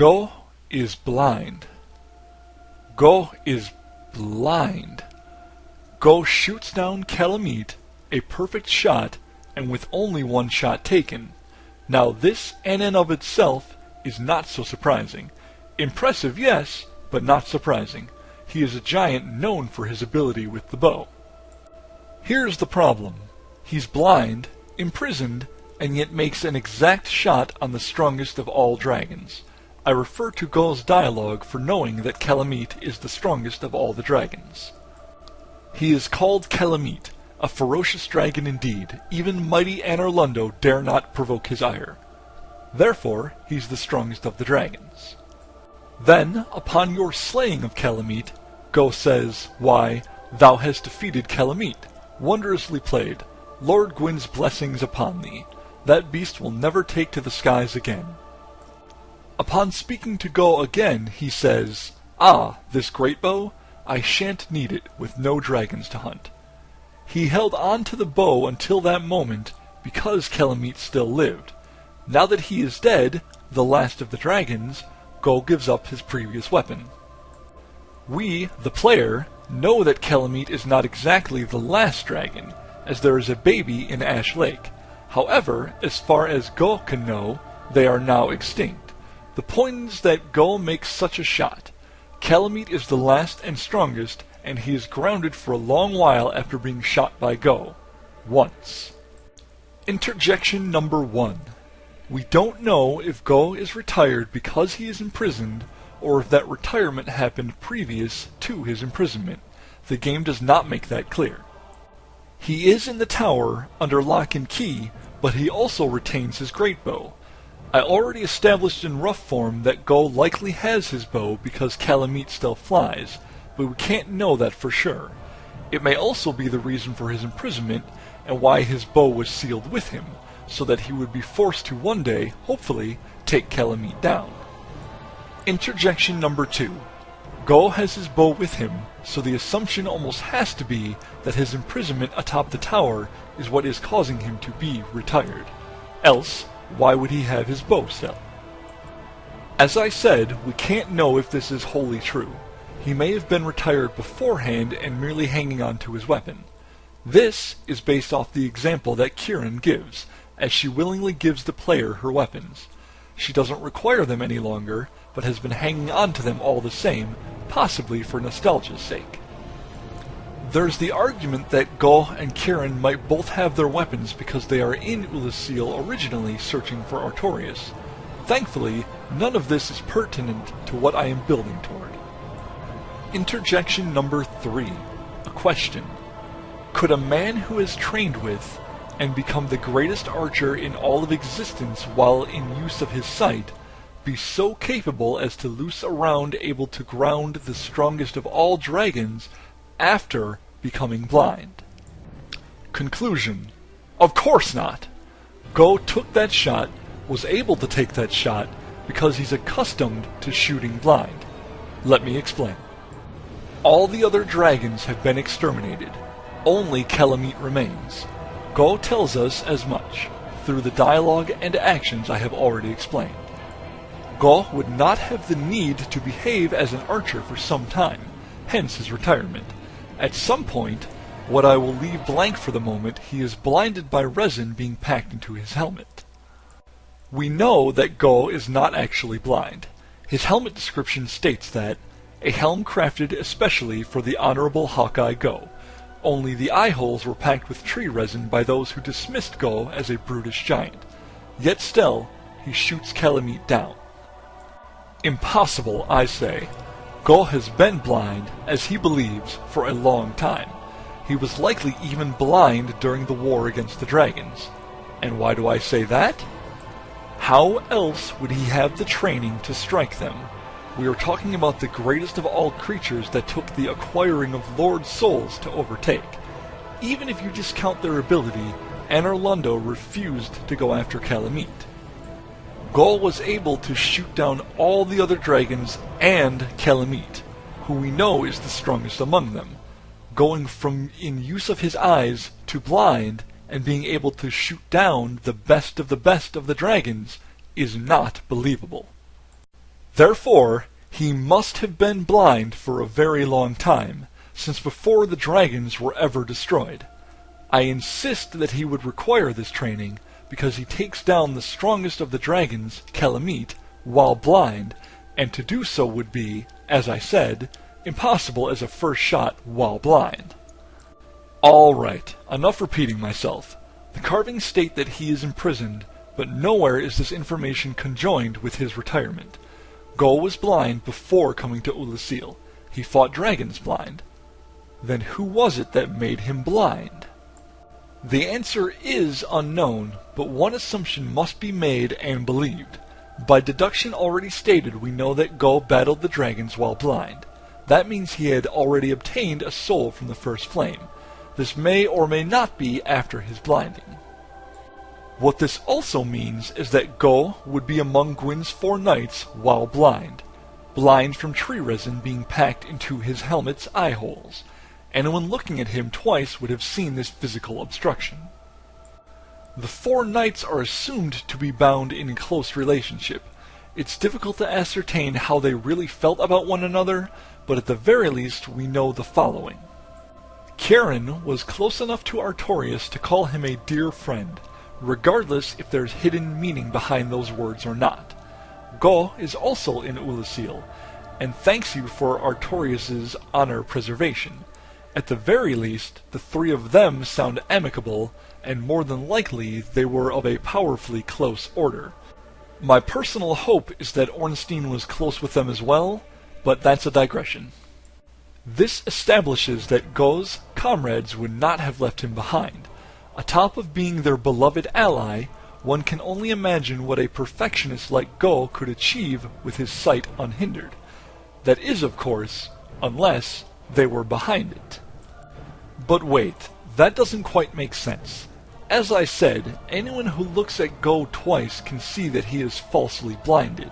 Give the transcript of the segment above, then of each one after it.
Gough is blind. Gough is blind. Gough shoots down Calamite, a perfect shot, and with only one shot taken. Now this in and of itself is not so surprising. Impressive, yes, but not surprising. He is a giant known for his ability with the bow. Here's the problem. He's blind, imprisoned, and yet makes an exact shot on the strongest of all dragons. I refer to Gough's dialogue for knowing that Calamite is the strongest of all the dragons. He is called Calamite, a ferocious dragon indeed. Even mighty Anorlundo dare not provoke his ire. Therefore, he's the strongest of the dragons. Then, upon your slaying of Calamite, Gough says, "Why, thou hast defeated Calamite. Wondrously played. Lord Gwyn's blessings upon thee. That beast will never take to the skies again." Upon speaking to Gough again, he says, "Ah, this great bow? I shan't need it with no dragons to hunt." He held on to the bow until that moment because Calamite still lived. Now that he is dead, the last of the dragons, Gough gives up his previous weapon. We, the player, know that Calamite is not exactly the last dragon, as there is a baby in Ash Lake. However, as far as Gough can know, they are now extinct. The point is that Gough makes such a shot. Calamite is the last and strongest, and he is grounded for a long while after being shot by Gough. Once. Interjection number 1. We don't know if Gough is retired because he is imprisoned, or if that retirement happened previous to his imprisonment. The game does not make that clear. He is in the tower, under lock and key, but he also retains his great bow. I already established in rough form that Gough likely has his bow because Calamite still flies, but we can't know that for sure. It may also be the reason for his imprisonment, and why his bow was sealed with him, so that he would be forced to one day, hopefully, take Calamite down. Interjection number 2. Gough has his bow with him, so the assumption almost has to be that his imprisonment atop the tower is what is causing him to be retired. Else, why would he have his bow still? As I said, we can't know if this is wholly true. He may have been retired beforehand and merely hanging on to his weapon. This is based off the example that XIII gives, as she willingly gives the player her weapons. She doesn't require them any longer, but has been hanging on to them all the same, possibly for nostalgia's sake. There's the argument that Gough and XIII might both have their weapons because they are in Oolacile originally searching for Artorias. Thankfully, none of this is pertinent to what I am building toward. Interjection number 3. A question. Could a man who has trained with, and become the greatest archer in all of existence while in use of his sight, be so capable as to loose a round able to ground the strongest of all dragons after becoming blind? Conclusion. Of course not! Gough took that shot, was able to take that shot, because he's accustomed to shooting blind. Let me explain. All the other dragons have been exterminated. Only Calamite remains. Gough tells us as much, through the dialogue and actions I have already explained. Gough would not have the need to behave as an archer for some time, hence his retirement. At some point, what I will leave blank for the moment, he is blinded by resin being packed into his helmet. We know that Gough is not actually blind. His helmet description states that, a helm crafted especially for the Honorable Hawkeye Gough. Only the eye holes were packed with tree resin by those who dismissed Gough as a brutish giant. Yet still, he shoots Calamite down. Impossible, I say. Gough has been blind, as he believes, for a long time. He was likely even blind during the war against the dragons. And why do I say that? How else would he have the training to strike them? We are talking about the greatest of all creatures that took the acquiring of Lord Souls to overtake. Even if you discount their ability, Anorlundo refused to go after Calamite. Gough was able to shoot down all the other dragons and Calamite, who we know is the strongest among them, going from in use of his eyes to blind and being able to shoot down the best of the dragons is not believable. Therefore, he must have been blind for a very long time, since before the dragons were ever destroyed. I insist that he would require this training, because he takes down the strongest of the dragons, Kalameet, while blind, and to do so would be, as I said, impossible as a first shot while blind. Alright, enough repeating myself. The carvings state that he is imprisoned, but nowhere is this information conjoined with his retirement. Gough was blind before coming to Oolacile. He fought dragons blind. Then who was it that made him blind? The answer is unknown, but one assumption must be made and believed. By deduction already stated, we know that Gough battled the dragons while blind. That means he had already obtained a soul from the first flame. This may or may not be after his blinding. What this also means is that Gough would be among Gwyn's 4 knights while blind from tree resin being packed into his helmet's eye holes. Anyone looking at him twice would have seen this physical obstruction. The 4 knights are assumed to be bound in close relationship. It's difficult to ascertain how they really felt about one another, but at the very least we know the following. Kieran was close enough to Artorias to call him a dear friend, regardless if there's hidden meaning behind those words or not. Gough is also in Oolacile, and thanks you for Artorias' honor preservation. At the very least, the 3 of them sound amicable, and more than likely they were of a powerfully close order. My personal hope is that Ornstein was close with them as well, but that's a digression. This establishes that Gough's comrades would not have left him behind. Atop of being their beloved ally, one can only imagine what a perfectionist like Gough could achieve with his sight unhindered. That is, of course, unless they were behind it. But wait, that doesn't quite make sense. As I said, anyone who looks at Gough twice can see that he is falsely blinded.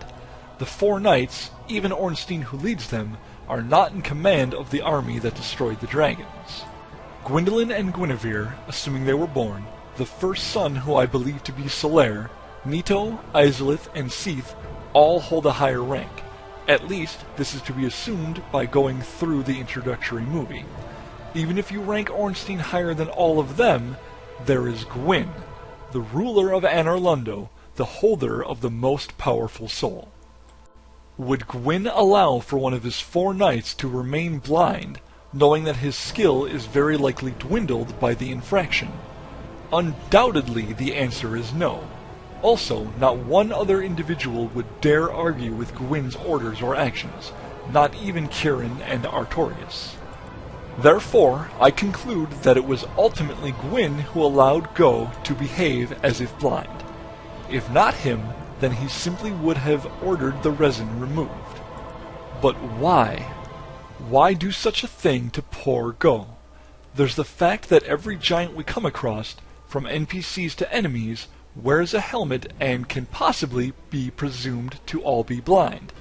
The 4 knights, even Ornstein who leads them, are not in command of the army that destroyed the dragons. Gwyndolin and Guinevere, assuming they were born, the first son who I believe to be Solaire, Nito, Isolith, and Seath all hold a higher rank. At least, this is to be assumed by going through the introductory movie. Even if you rank Ornstein higher than all of them, there is Gwyn, the ruler of Anor Londo, the holder of the most powerful soul. Would Gwyn allow for one of his 4 knights to remain blind, knowing that his skill is very likely dwindled by the infraction? Undoubtedly the answer is no. Also, not one other individual would dare argue with Gwyn's orders or actions, not even Kieran and Artorias. Therefore, I conclude that it was ultimately Gwyn who allowed Gough to behave as if blind. If not him, then he simply would have ordered the resin removed. But why? Why do such a thing to poor Gough? There's the fact that every giant we come across, from NPCs to enemies, wears a helmet and can possibly be presumed to all be blind.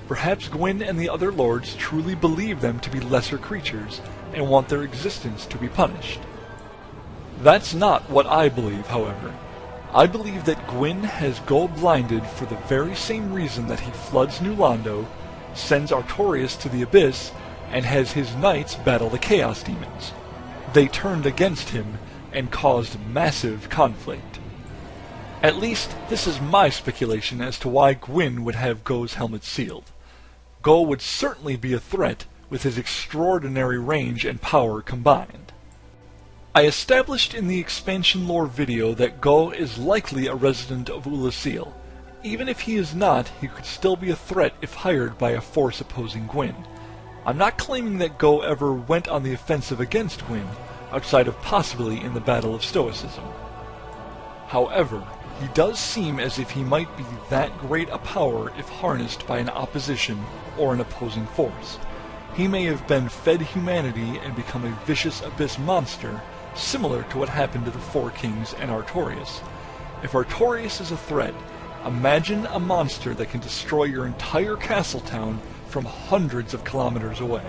Perhaps Gwyn and the other lords truly believe them to be lesser creatures, and want their existence to be punished. That's not what I believe, however. I believe that Gwyn has Gough blinded for the very same reason that he floods New Londo, sends Artorias to the Abyss, and has his knights battle the Chaos Demons. They turned against him, and caused massive conflict. At least, this is my speculation as to why Gwyn would have Gough's helmet sealed. Gough would certainly be a threat, with his extraordinary range and power combined. I established in the expansion lore video that Gough is likely a resident of Oolacile. Even if he is not, he could still be a threat if hired by a force opposing Gwyn. I'm not claiming that Gough ever went on the offensive against Gwyn, outside of possibly in the Battle of Stoicism. However, he does seem as if he might be that great a power if harnessed by an opposition or an opposing force. He may have been fed humanity and become a vicious abyss monster, similar to what happened to the 4 kings and Artorias. If Artorias is a threat, imagine a monster that can destroy your entire castle town from hundreds of kilometers away.